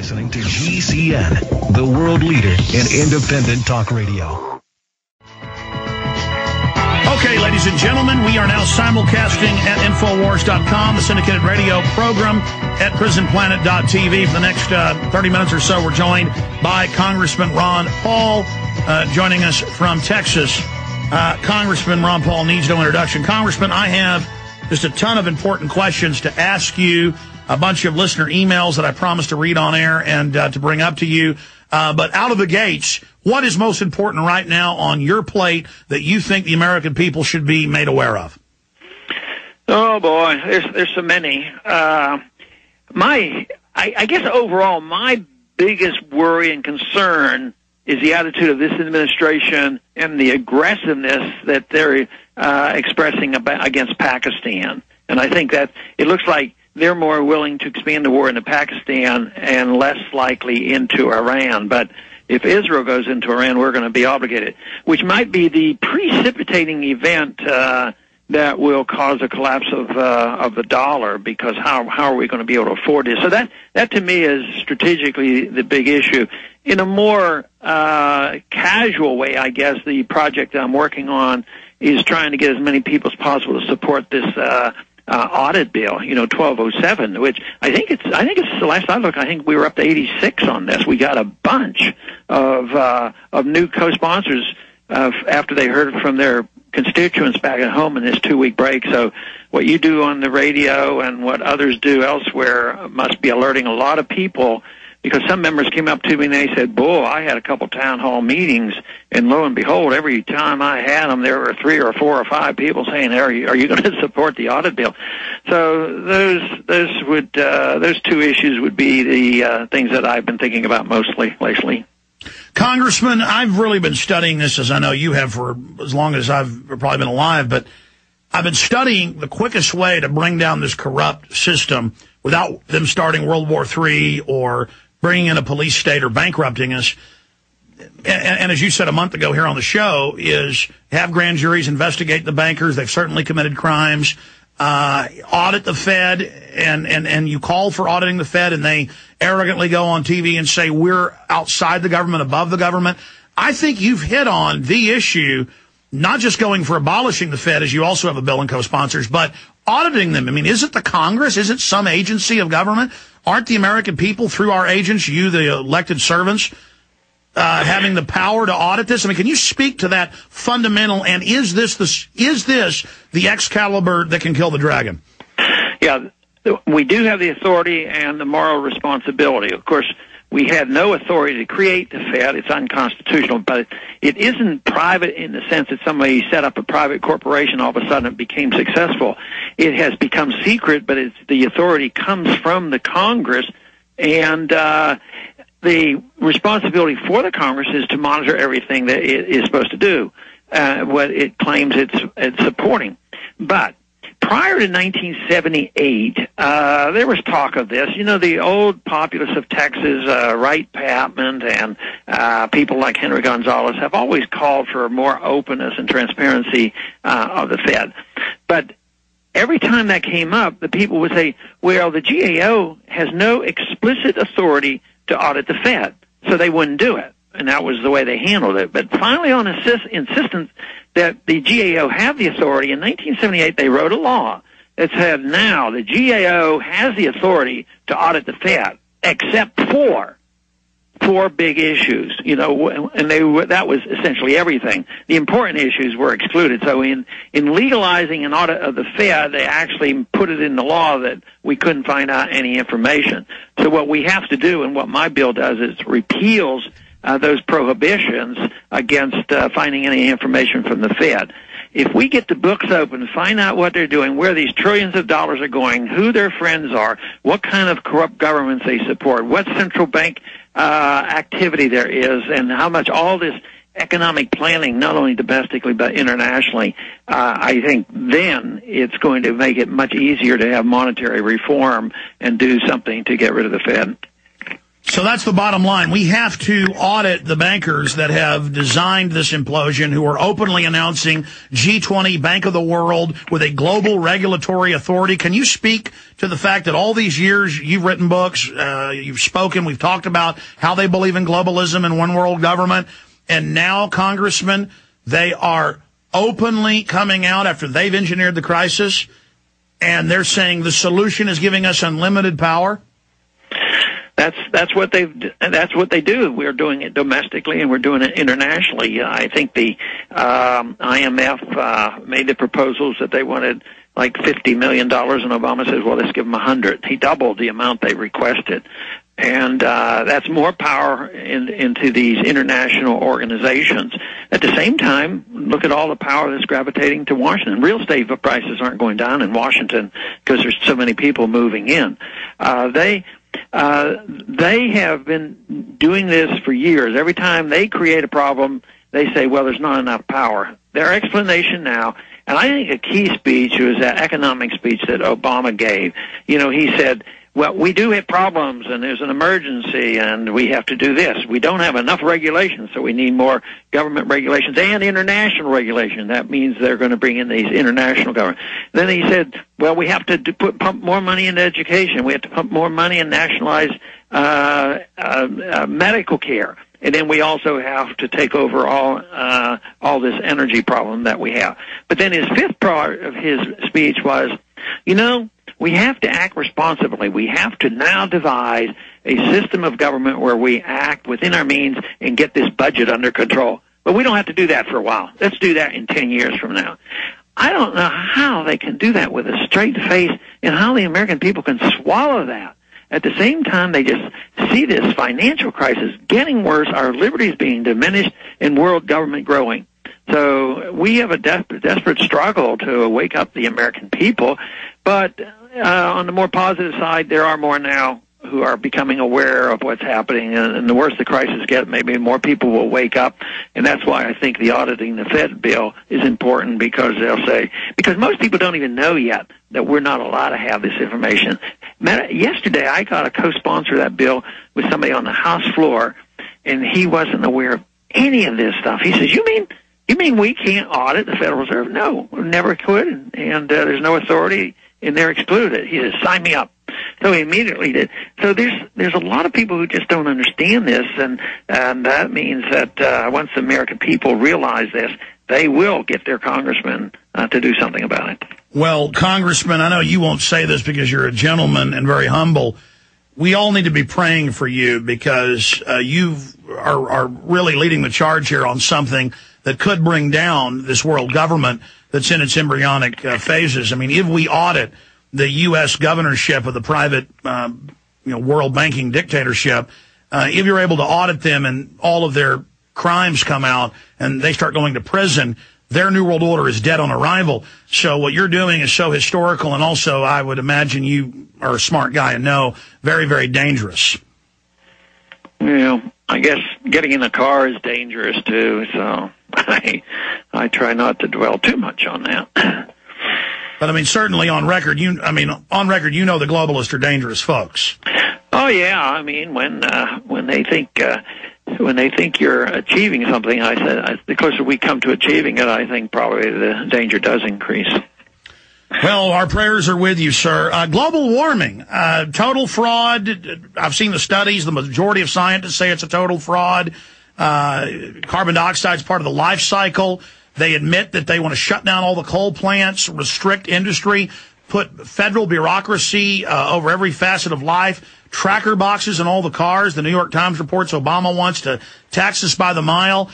listening to GCN, the world leader in independent talk radio. Okay, ladies and gentlemen, we are now simulcasting at Infowars.com, the syndicated radio program at PrisonPlanet.tv. For the next 30 minutes or so, we're joined by Congressman Ron Paul, joining us from Texas. Congressman Ron Paul needs no introduction. Congressman, I have just a ton of important questions to ask you, a bunch of listener emails that I promised to read on air and to bring up to you. But out of the gates, what is most important right now on your plate that you think the American people should be made aware of? Oh, boy, there's so many. I guess overall, my biggest worry and concern is the attitude of this administration and the aggressiveness that they're expressing against Pakistan. And I think that it looks like they're more willing to expand the war into Pakistan and less likely into Iran. But if Israel goes into Iran, we're going to be obligated, which might be the precipitating event that will cause a collapse of the dollar, because how are we going to be able to afford this? So that to me is strategically the big issue. In a more casual way, I guess, the project I'm working on is trying to get as many people as possible to support this audit bill, 1207, which I think it's the last I looked, I think we were up to 86 on this. We got a bunch of new co-sponsors after they heard from their constituents back at home in this 2-week break. So what you do on the radio and what others do elsewhere must be alerting a lot of people, because some members came up to me and they said, "Boy, I had a couple town hall meetings, and lo and behold, every time I had them, there were 3 or 4 or 5 people saying, are you going to support the audit bill?" So those two issues would be the things that I've been thinking about mostly lately. Congressman, I've really been studying this, as I know you have, for as long as I've probably been alive, but I've been studying the quickest way to bring down this corrupt system without them starting World War III or bringing in a police state or bankrupting us. And as you said a month ago here on the show, is have grand juries investigate the bankers. They've certainly committed crimes. Audit the Fed, and you call for auditing the Fed, and they arrogantly go on TV and say we're outside the government, above the government. I think you've hit on the issue, not just going for abolishing the Fed, as you also have a bill and co-sponsors, but auditing them. I mean, isn't the Congress, isn't some agency of government? Aren't the American people, through our agents, you, the elected servants, having the power to audit this? I mean, can you speak to that fundamental, and is this the Excalibur that can kill the dragon? Yeah, we do have the authority and the moral responsibility. Of course, we had no authority to create the Fed. It's unconstitutional, but it isn't private in the sense that somebody set up a private corporation, all of a sudden it became successful. It has become secret, but the authority comes from the Congress, and the responsibility for the Congress is to monitor everything that it is supposed to do, what it claims it's supporting. But prior to 1978, there was talk of this. The old populists of Texas, Wright Patman, and people like Henry Gonzalez have always called for more openness and transparency of the Fed. But every time that came up, the people would say, well, the GAO has no explicit authority to audit the Fed, so they wouldn't do it. And that was the way they handled it. But finally, on insistence that the GAO have the authority, in 1978 they wrote a law that said now the GAO has the authority to audit the Fed, except for 4 big issues, and that was essentially everything. The important issues were excluded. So in legalizing an audit of the Fed, they actually put it in the law that we couldn't find out any information. So what we have to do, and what my bill does, is repeals those prohibitions against finding any information from the Fed. If we get the books open, find out what they're doing, where these trillions of dollars are going, who their friends are, what kind of corrupt governments they support, what central bank activity there is, and how much all this economic planning, not only domestically but internationally, I think then it's going to make it much easier to have monetary reform and do something to get rid of the Fed. So that's the bottom line. We have to audit the bankers that have designed this implosion, who are openly announcing G20 Bank of the World with a global regulatory authority. Can you speak to the fact that all these years you've written books, you've spoken, we've talked about how they believe in globalism and one world government, and now, Congressman, they are openly coming out after they've engineered the crisis, and they're saying the solution is giving us unlimited power? That's what they do. We're doing it domestically and we're doing it internationally. I think the IMF made the proposals that they wanted like $50 million, and Obama says, well, let's give them 100. He doubled the amount they requested. And that's more power into these international organizations. At the same time, look at all the power that's gravitating to Washington. Real estate prices aren't going down in Washington because there's so many people moving in. They have been doing this for years. Every time they create a problem, they say, well, there's not enough power. Their explanation now, and I think a key speech was that economic speech that Obama gave. You know, he said, well, we do have problems, and there's an emergency, and we have to do this. We don't have enough regulations, so we need more government regulations and international regulation. That means they're going to bring in these international government. Then he said, well, we have to pump more money into education. We have to pump more money and nationalize medical care. And then we also have to take over all this energy problem that we have. But then his fifth part of his speech was, you know, we have to act responsibly. We have to now devise a system of government where we act within our means and get this budget under control. But we don't have to do that for a while. Let's do that in 10 years from now. I don't know how they can do that with a straight face and how the American people can swallow that. At the same time, they just see this financial crisis getting worse, our liberties being diminished, and world government growing. So we have a desperate struggle to wake up the American people. But on the more positive side, there are more now who are becoming aware of what's happening. And the worse the crisis gets, maybe more people will wake up. And that's why I think the auditing the Fed bill is important, because they'll say, because most people don't even know yet that we're not allowed to have this information. Yesterday, I got a co-sponsor of that bill with somebody on the House floor, and he wasn't aware of any of this stuff. He says, you mean we can't audit the Federal Reserve? No, we never could, and there's no authority, and they're excluded. He says, sign me up. So he immediately did. So there's a lot of people who just don't understand this, and that means that once the American people realize this, they will get their congressmen to do something about it. Well, Congressman, I know you won't say this because you're a gentleman and very humble. We all need to be praying for you, because you are really leading the charge here on something that could bring down this world government that's in its embryonic phases. I mean, if we audit the U.S. governorship of the private world banking dictatorship, if you're able to audit them and all of their crimes come out and they start going to prison, their New World Order is dead on arrival. So what you're doing is so historical, and also I would imagine you are a smart guy and know very, very dangerous. Yeah, I guess getting in a car is dangerous too, so I try not to dwell too much on that. But I mean, certainly on record, you know the globalists are dangerous folks. Oh yeah, I mean when they think you're achieving something, I said the closer we come to achieving it, I think probably the danger does increase. Well, our prayers are with you, sir. Global warming, total fraud. I've seen the studies. The majority of scientists say it's a total fraud. Carbon dioxide is part of the life cycle. They admit that they want to shut down all the coal plants, restrict industry, put federal bureaucracy over every facet of life, tracker boxes in all the cars. The New York Times reports Obama wants to tax us by the mile.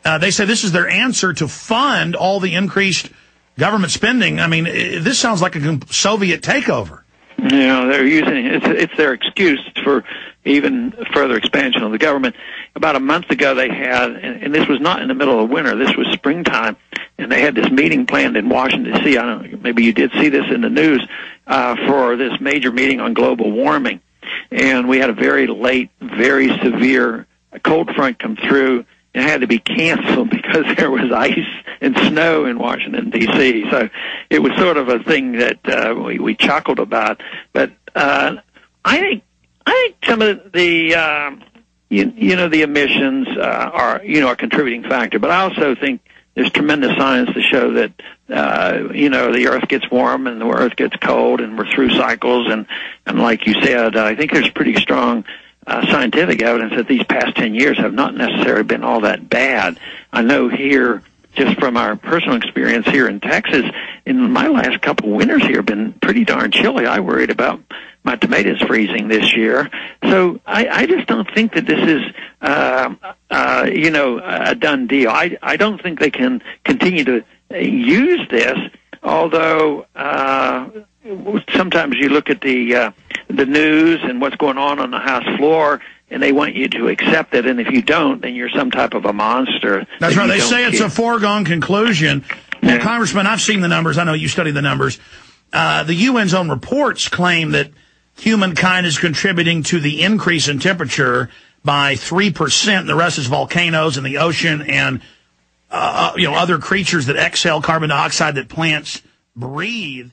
They say this is their answer to fund all the increased government spending. I mean, this sounds like a Soviet takeover. Yeah, they're using it's their excuse for even further expansion of the government. About a month ago, they had, and this was not in the middle of winter, this was springtime, and they had this meeting planned in Washington, D.C. I don't know, maybe you did see this in the news, for this major meeting on global warming. And we had a very late, very severe cold front come through, and it had to be canceled because there was ice and snow in Washington, D.C. So it was sort of a thing that we chuckled about. But I I think some of the the emissions are a contributing factor, but I also think there's tremendous science to show that the Earth gets warm and the Earth gets cold, and we're through cycles. And like you said, I think there's pretty strong scientific evidence that these past 10 years have not necessarily been all that bad. I know here, just from our personal experience here in Texas, in my last couple of winters here have been pretty darn chilly. I worried about my tomatoes freezing this year. So I just don't think that this is, a done deal. I don't think they can continue to use this, although sometimes you look at the news and what's going on the House floor, and they want you to accept it, and if you don't, then you're some type of a monster. That's right. They say it's a foregone conclusion. Well, yeah. Congressman, I've seen the numbers. I know you study the numbers. The UN's own reports claim that humankind is contributing to the increase in temperature by 3%. The rest is volcanoes and the ocean and other creatures that exhale carbon dioxide that plants breathe.